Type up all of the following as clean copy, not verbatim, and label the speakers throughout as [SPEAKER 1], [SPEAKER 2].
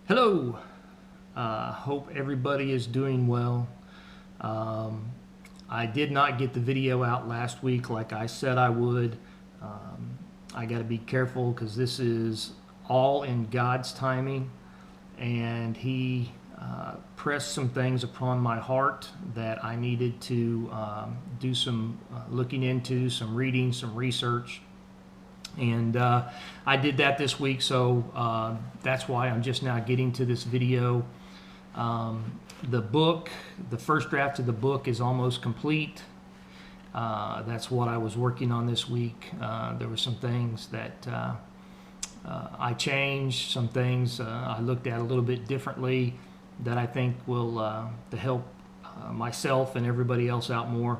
[SPEAKER 1] Hello. Hope everybody is doing well. I did not get the video out last week like I said I would. I got to be careful because this is all in God's timing, and He pressed some things upon my heart that I needed to do some looking into, some reading, some research. And I did that this week, so that's why I'm just now getting to this video. The book, the first draft of the book is almost complete. That's what I was working on this week. There were some things that I changed, some things I looked at a little bit differently that I think will to help myself and everybody else out more.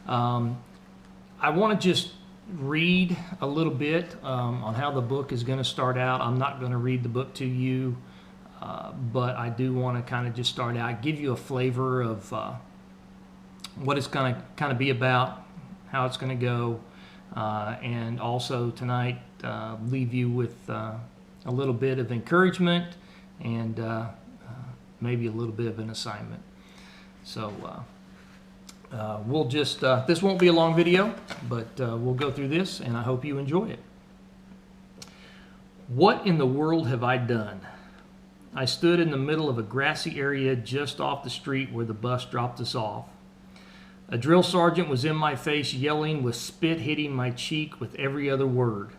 [SPEAKER 1] I want to just read a little bit on how the book is going to start out. I'm not going to read the book to you, but I do want to kind of just start out, give you a flavor of what it's going to kind of be about, how it's going to go, and also tonight leave you with a little bit of encouragement and maybe a little bit of an assignment. So we'll just, this won't be a long video, but we'll go through this, and I hope you enjoy it. What in the world have I done? I stood in the middle of a grassy area just off the street where the bus dropped us off. A drill sergeant was in my face yelling with spit hitting my cheek with every other word.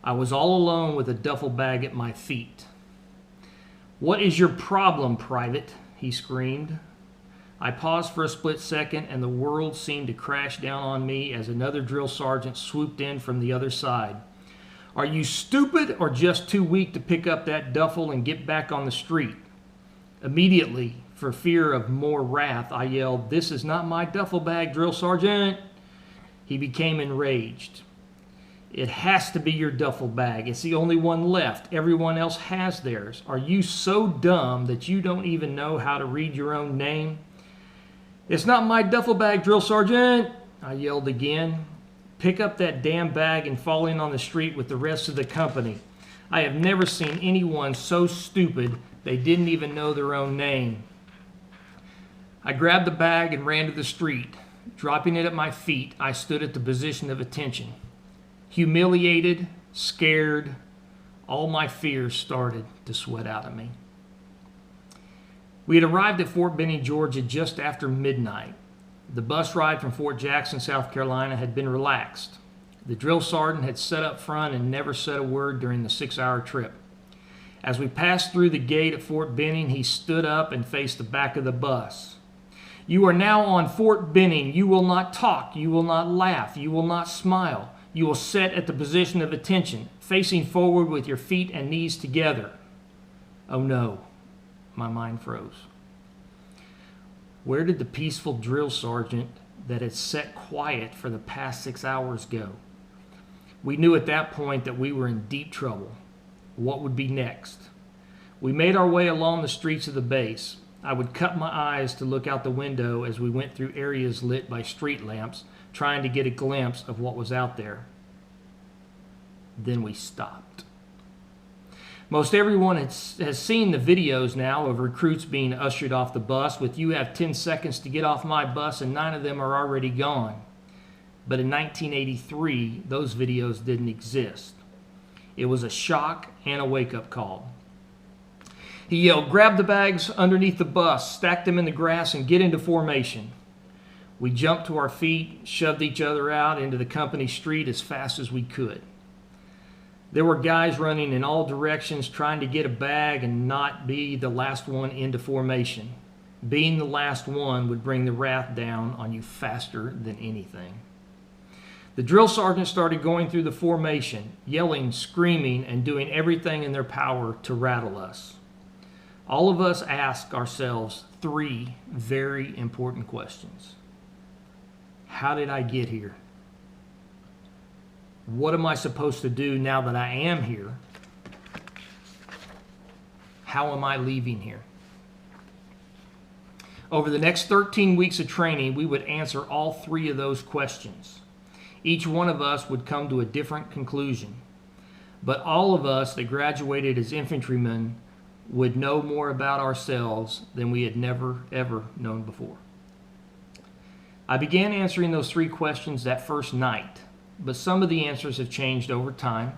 [SPEAKER 1] I was all alone with a duffel bag at my feet. "What is your problem, Private?" he screamed. I paused for a split second, and the world seemed to crash down on me as another drill sergeant swooped in from the other side. "Are you stupid or just too weak to pick up that duffel and get back on the street?" Immediately, for fear of more wrath, I yelled, "This is not my duffel bag, drill sergeant." He became enraged. "It has to be your duffel bag. It's the only one left. Everyone else has theirs. Are you so dumb that you don't even know how to read your own name?" "It's not my duffel bag, drill sergeant," I yelled again. "Pick up that damn bag and fall in on the street with the rest of the company. I have never seen anyone so stupid they didn't even know their own name." I grabbed the bag and ran to the street. Dropping it at my feet, I stood at the position of attention. Humiliated, scared, all my fears started to sweat out of me. We had arrived at Fort Benning, Georgia just after midnight. The bus ride from Fort Jackson, South Carolina had been relaxed. The drill sergeant had sat up front and never said a word during the 6-hour trip. As we passed through the gate at Fort Benning, he stood up and faced the back of the bus. "You are now on Fort Benning. You will not talk. You will not laugh. You will not smile. You will sit at the position of attention, facing forward with your feet and knees together." Oh no. My mind froze. Where did the peaceful drill sergeant that had sat quiet for the past 6 hours go? We knew at that point that we were in deep trouble. What would be next? We made our way along the streets of the base. I would cut my eyes to look out the window as we went through areas lit by street lamps, trying to get a glimpse of what was out there. Then we stopped. Most everyone has seen the videos now of recruits being ushered off the bus with "You have 10 seconds to get off my bus," and 9 of them are already gone. But in 1983, those videos didn't exist. It was a shock and a wake-up call. He yelled, "Grab the bags underneath the bus, stack them in the grass, and get into formation." We jumped to our feet, shoved each other out into the company street as fast as we could. There were guys running in all directions trying to get a bag and not be the last one into formation. Being the last one would bring the wrath down on you faster than anything. The drill sergeant started going through the formation, yelling, screaming, and doing everything in their power to rattle us. All of us asked ourselves 3 very important questions. How did I get here? What am I supposed to do now that I am here? How am I leaving here? Over the next 13 weeks of training, we would answer all 3 of those questions. Each one of us would come to a different conclusion. But all of us that graduated as infantrymen would know more about ourselves than we had never, ever known before. I began answering those 3 questions that first night, but some of the answers have changed over time.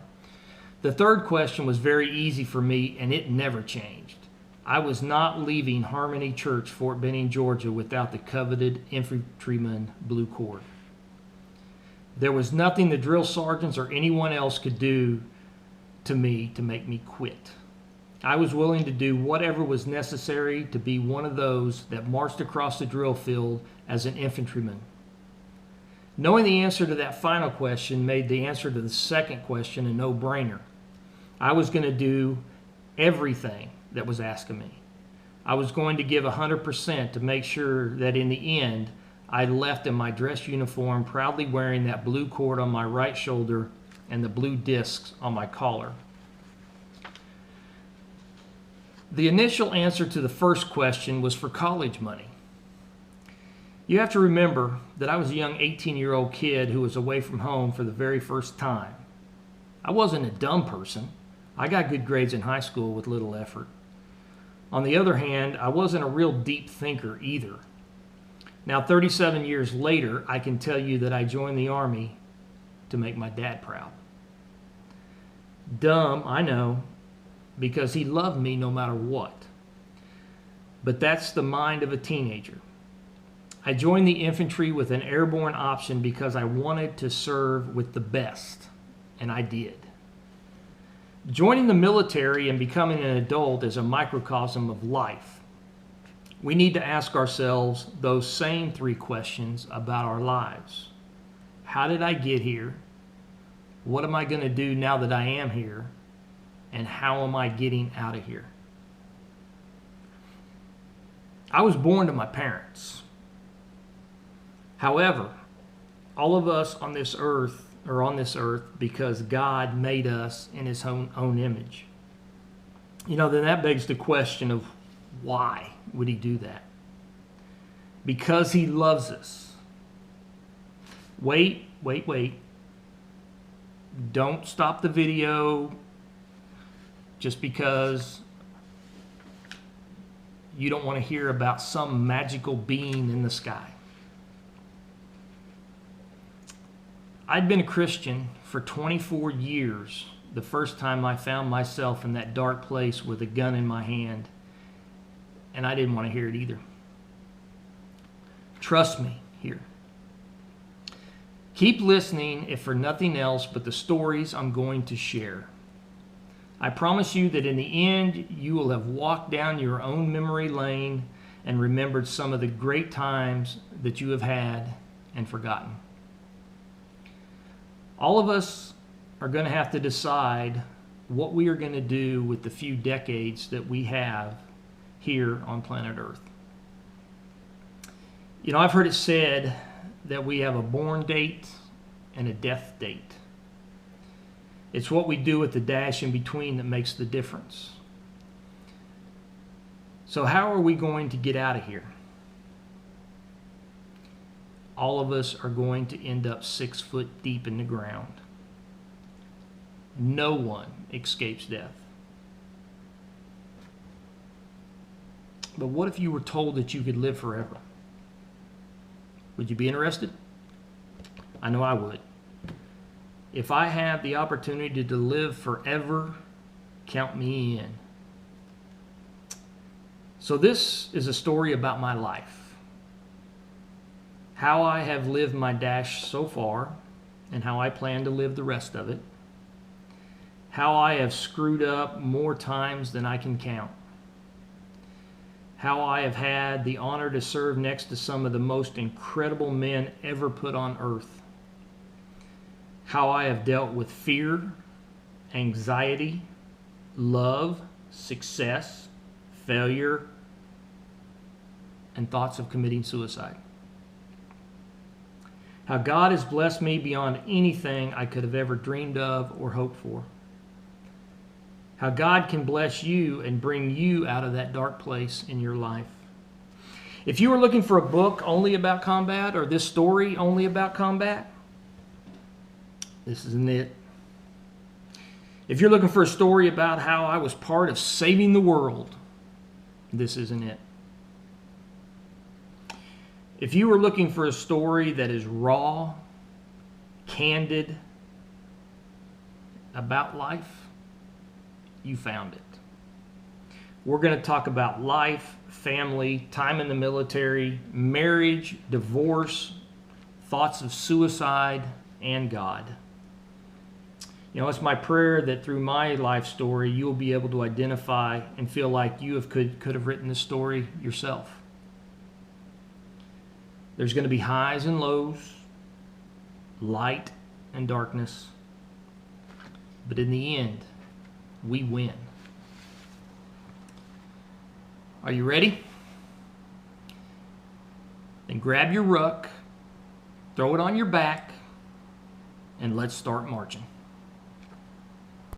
[SPEAKER 1] The 3rd question was very easy for me, and it never changed. I was not leaving Harmony Church, Fort Benning, Georgia, without the coveted infantryman blue cord. There was nothing the drill sergeants or anyone else could do to me to make me quit. I was willing to do whatever was necessary to be one of those that marched across the drill field as an infantryman. Knowing the answer to that final question made the answer to the 2nd question a no-brainer. I was going to do everything that was asked of me. I was going to give 100% to make sure that in the end, I left in my dress uniform, proudly wearing that blue cord on my right shoulder and the blue discs on my collar. The initial answer to the first question was for college money. You have to remember that I was a young 18-year-old kid who was away from home for the very first time. I wasn't a dumb person. I got good grades in high school with little effort. On the other hand, I wasn't a real deep thinker either. Now, 37 years later, I can tell you that I joined the Army to make my dad proud. Dumb, I know, because he loved me no matter what. But that's the mind of a teenager. I joined the infantry with an airborne option because I wanted to serve with the best, and I did. Joining the military and becoming an adult is a microcosm of life. We need to ask ourselves those same 3 questions about our lives. How did I get here? What am I going to do now that I am here? And how am I getting out of here? I was born to my parents. However, all of us on this earth are on this earth because God made us in his own image. You know, then that begs the question of why would he do that? Because he loves us. Wait. Don't stop the video just because you don't want to hear about some magical being in the sky. I'd been a Christian for 24 years the first time I found myself in that dark place with a gun in my hand, and I didn't want to hear it either. Trust me here. Keep listening if for nothing else but the stories I'm going to share. I promise you that in the end, you will have walked down your own memory lane and remembered some of the great times that you have had and forgotten. All of us are going to have to decide what we are going to do with the few decades that we have here on planet Earth. You know, I've heard it said that we have a born date and a death date. It's what we do with the dash in between that makes the difference. So how are we going to get out of here? All of us are going to end up 6 foot deep in the ground. No one escapes death. But what if you were told that you could live forever? Would you be interested? I know I would. If I have the opportunity to live forever, count me in. So this is a story about my life. How I have lived my dash so far, and how I plan to live the rest of it. How I have screwed up more times than I can count. How I have had the honor to serve next to some of the most incredible men ever put on earth. How I have dealt with fear, anxiety, love, success, failure, and thoughts of committing suicide. How God has blessed me beyond anything I could have ever dreamed of or hoped for. How God can bless you and bring you out of that dark place in your life. If you were looking for a book only about combat or this story only about combat, this isn't it. If you're looking for a story about how I was part of saving the world, this isn't it. If you are looking for a story that is raw, candid, about life, you found it. We're going to talk about life, family, time in the military, marriage, divorce, thoughts of suicide, and God. You know, it's my prayer that through my life story, you'll be able to identify and feel like you could have written this story yourself. There's going to be highs and lows, light and darkness. But in the end, we win. Are you ready? Then grab your ruck, throw it on your back, and let's start marching.